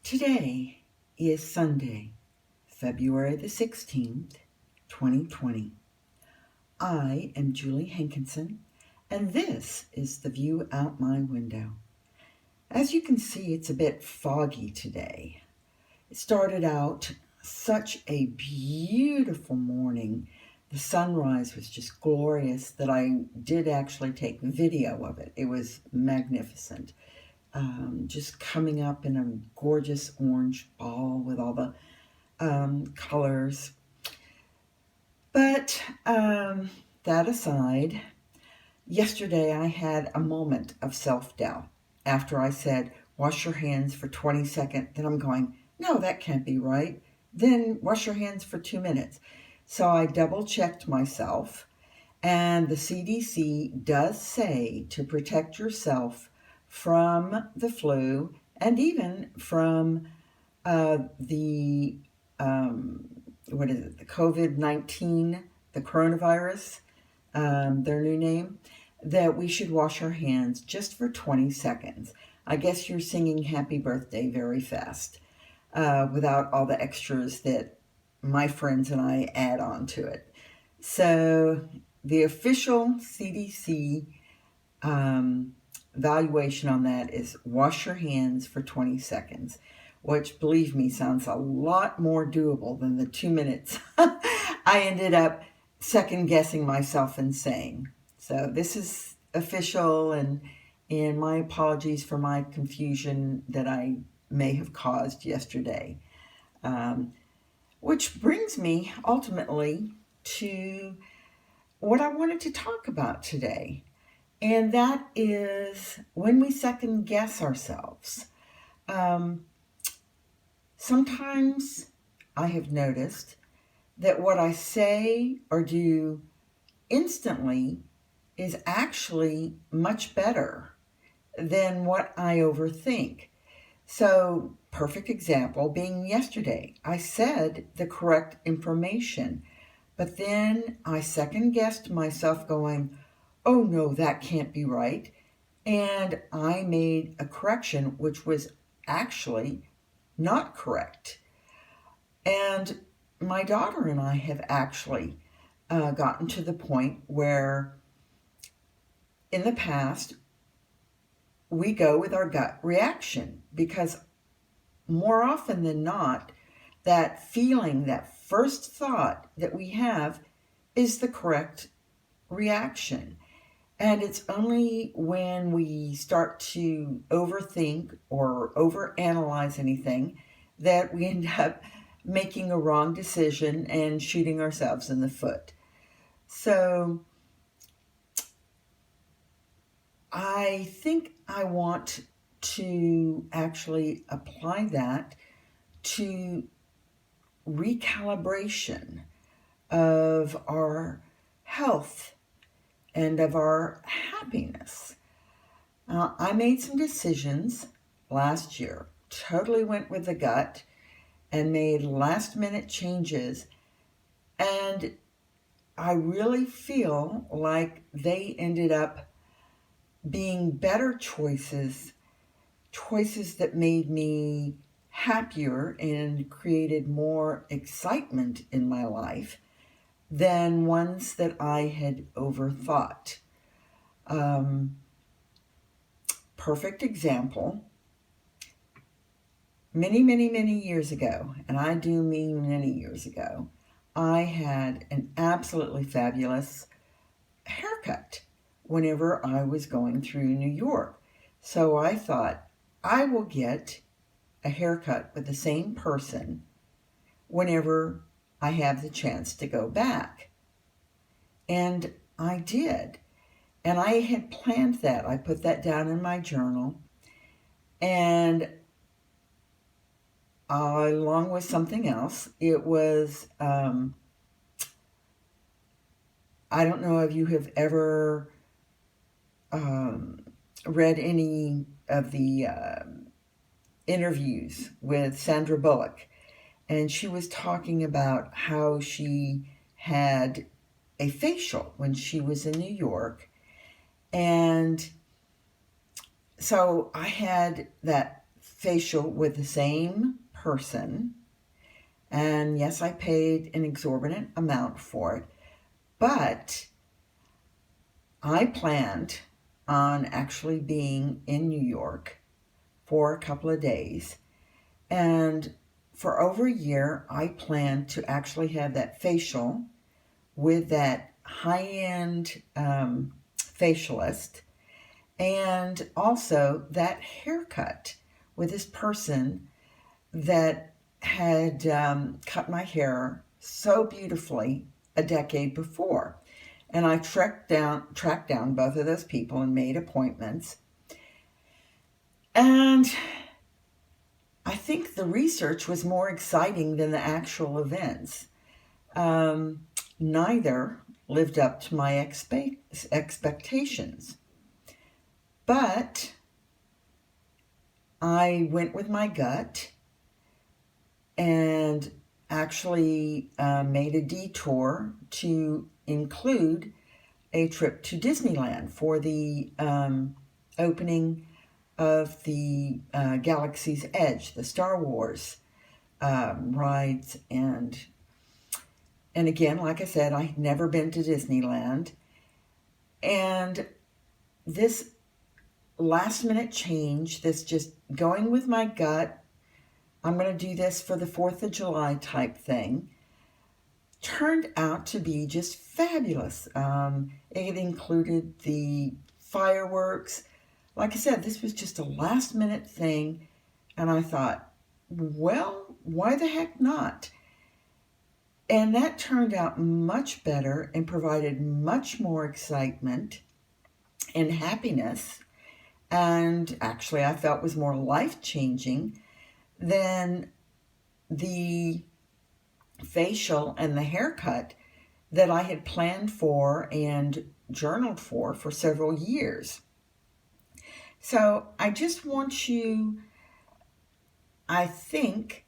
Today is Sunday, February the 16th, 2020. I am Julie Hankinson, and this is the view out my window. As you can see, it's a bit foggy today. It started out such a beautiful morning. The sunrise was just glorious that I did actually take video of it. It was magnificent. Just coming up in a gorgeous orange ball with all the colors. But that aside, yesterday I had a moment of self-doubt after I said, wash your hands for 20 seconds. Then I'm going, no, that can't be right. Then wash your hands for 2 minutes. So I double-checked myself, and the CDC does say to protect yourself from the flu and even from the COVID-19, the coronavirus, their new name, that we should wash our hands just for 20 seconds. I guess you're singing happy birthday very fast without all the extras that my friends and I add on to it. So the official CDC valuation on that is wash your hands for 20 seconds, which, believe me, sounds a lot more doable than the 2 minutes I ended up second guessing myself and saying. So this is official, and my apologies for my confusion that I may have caused yesterday. Which brings me ultimately to what I wanted to talk about today. And that is when we second guess ourselves. Sometimes I have noticed that what I say or do instantly is actually much better than what I overthink. So, perfect example being yesterday. I said the correct information, but then I second guessed myself going, oh no, that can't be right. And I made a correction which was actually not correct. And my daughter and I have actually gotten to the point where in the past we go with our gut reaction, because more often than not, that feeling, that first thought that we have is the correct reaction. And it's only when we start to overthink or overanalyze anything that we end up making a wrong decision and shooting ourselves in the foot. So I think I want to actually apply that to recalibration of our health and of our happiness. I made some decisions last year, totally went with the gut and made last minute changes, and I really feel like they ended up being better choices that made me happier and created more excitement in my life than ones that I had overthought. Perfect example. Many years ago, and I do mean many years ago, I had an absolutely fabulous haircut whenever I was going through New York. So I thought, I will get a haircut with the same person whenever I have the chance to go back. And I did. And I had planned that. I put that down in my journal. And along with something else, it was, I don't know if you have ever read any of the interviews with Sandra Bullock. And she was talking about how she had a facial when she was in New York. And so I had that facial with the same person. And yes, I paid an exorbitant amount for it, but I planned on actually being in New York for a couple of days. And for over a year, I planned to actually have that facial with that high-end facialist, and also that haircut with this person that had cut my hair so beautifully a decade before. And I tracked down both of those people and made appointments. And I think the research was more exciting than the actual events. Neither lived up to my expectations. But I went with my gut and actually made a detour to include a trip to Disneyland for the opening of the Galaxy's Edge, the Star Wars rides. And again, like I said, I'd never been to Disneyland. And this last minute change, this just going with my gut, I'm going to do this for the 4th of July type thing, turned out to be just fabulous. It included the fireworks. Like I said, this was just a last minute thing, and I thought, well, why the heck not? And that turned out much better and provided much more excitement and happiness, and actually I felt was more life-changing than the facial and the haircut that I had planned for and journaled for several years. So I just want you, I think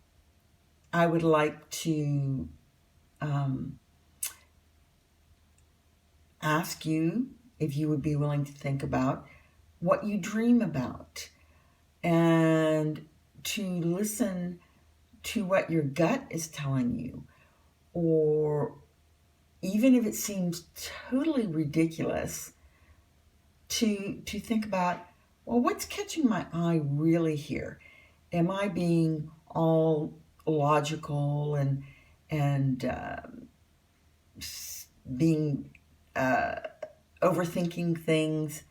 I would like to ask you if you would be willing to think about what you dream about and to listen to what your gut is telling you, or even if it seems totally ridiculous, to think about, well, what's catching my eye really here? Am I being all logical and being overthinking things,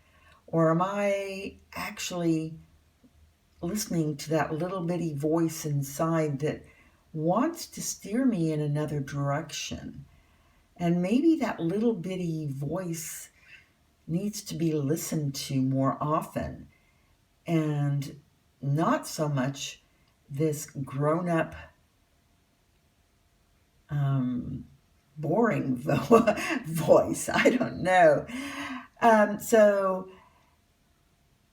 or am I actually listening to that little bitty voice inside that wants to steer me in another direction? And maybe that little bitty voice needs to be listened to more often, and not so much this grown-up boring voice. I don't know. So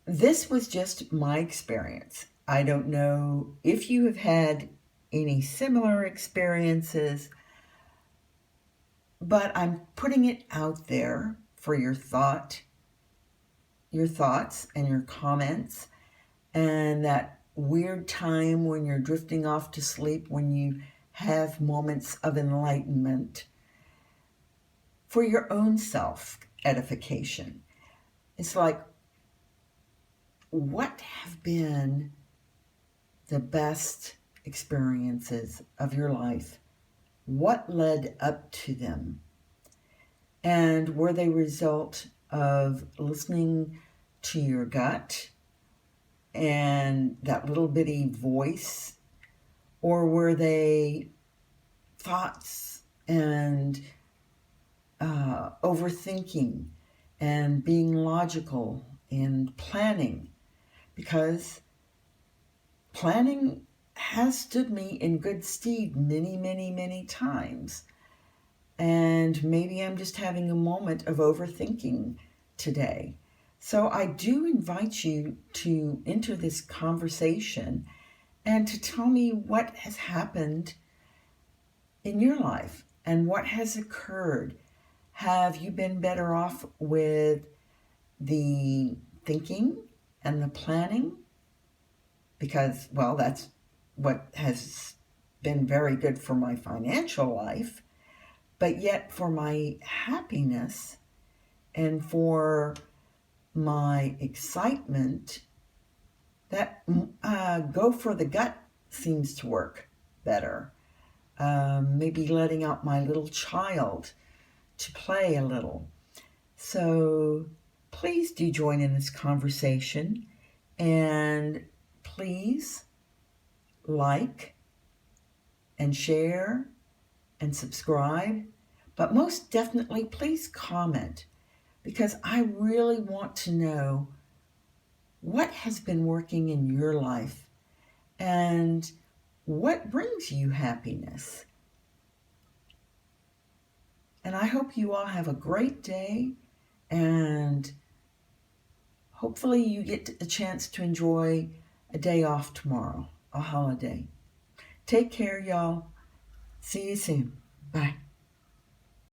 this was just my experience. I don't know if you have had any similar experiences, but I'm putting it out there for your thoughts and your comments, and that weird time when you're drifting off to sleep, when you have moments of enlightenment for your own self-edification. It's like, what have been the best experiences of your life? What led up to them? And were they a result of listening to your gut and that little bitty voice? Or were they thoughts and overthinking and being logical and planning? Because planning has stood me in good stead many, many, many times. And maybe I'm just having a moment of overthinking today. So I do invite you to enter this conversation and to tell me what has happened in your life and what has occurred. Have you been better off with the thinking and the planning? because, well, that's what has been very good for my financial life. But yet, for my happiness and for my excitement, that go for the gut seems to work better. Maybe letting out my little child to play a little. So please do join in this conversation, and please like and share and subscribe, but most definitely please comment, because I really want to know what has been working in your life and what brings you happiness. And I hope you all have a great day, and hopefully you get a chance to enjoy a day off tomorrow, a holiday. Take care, y'all. See you soon. Bye.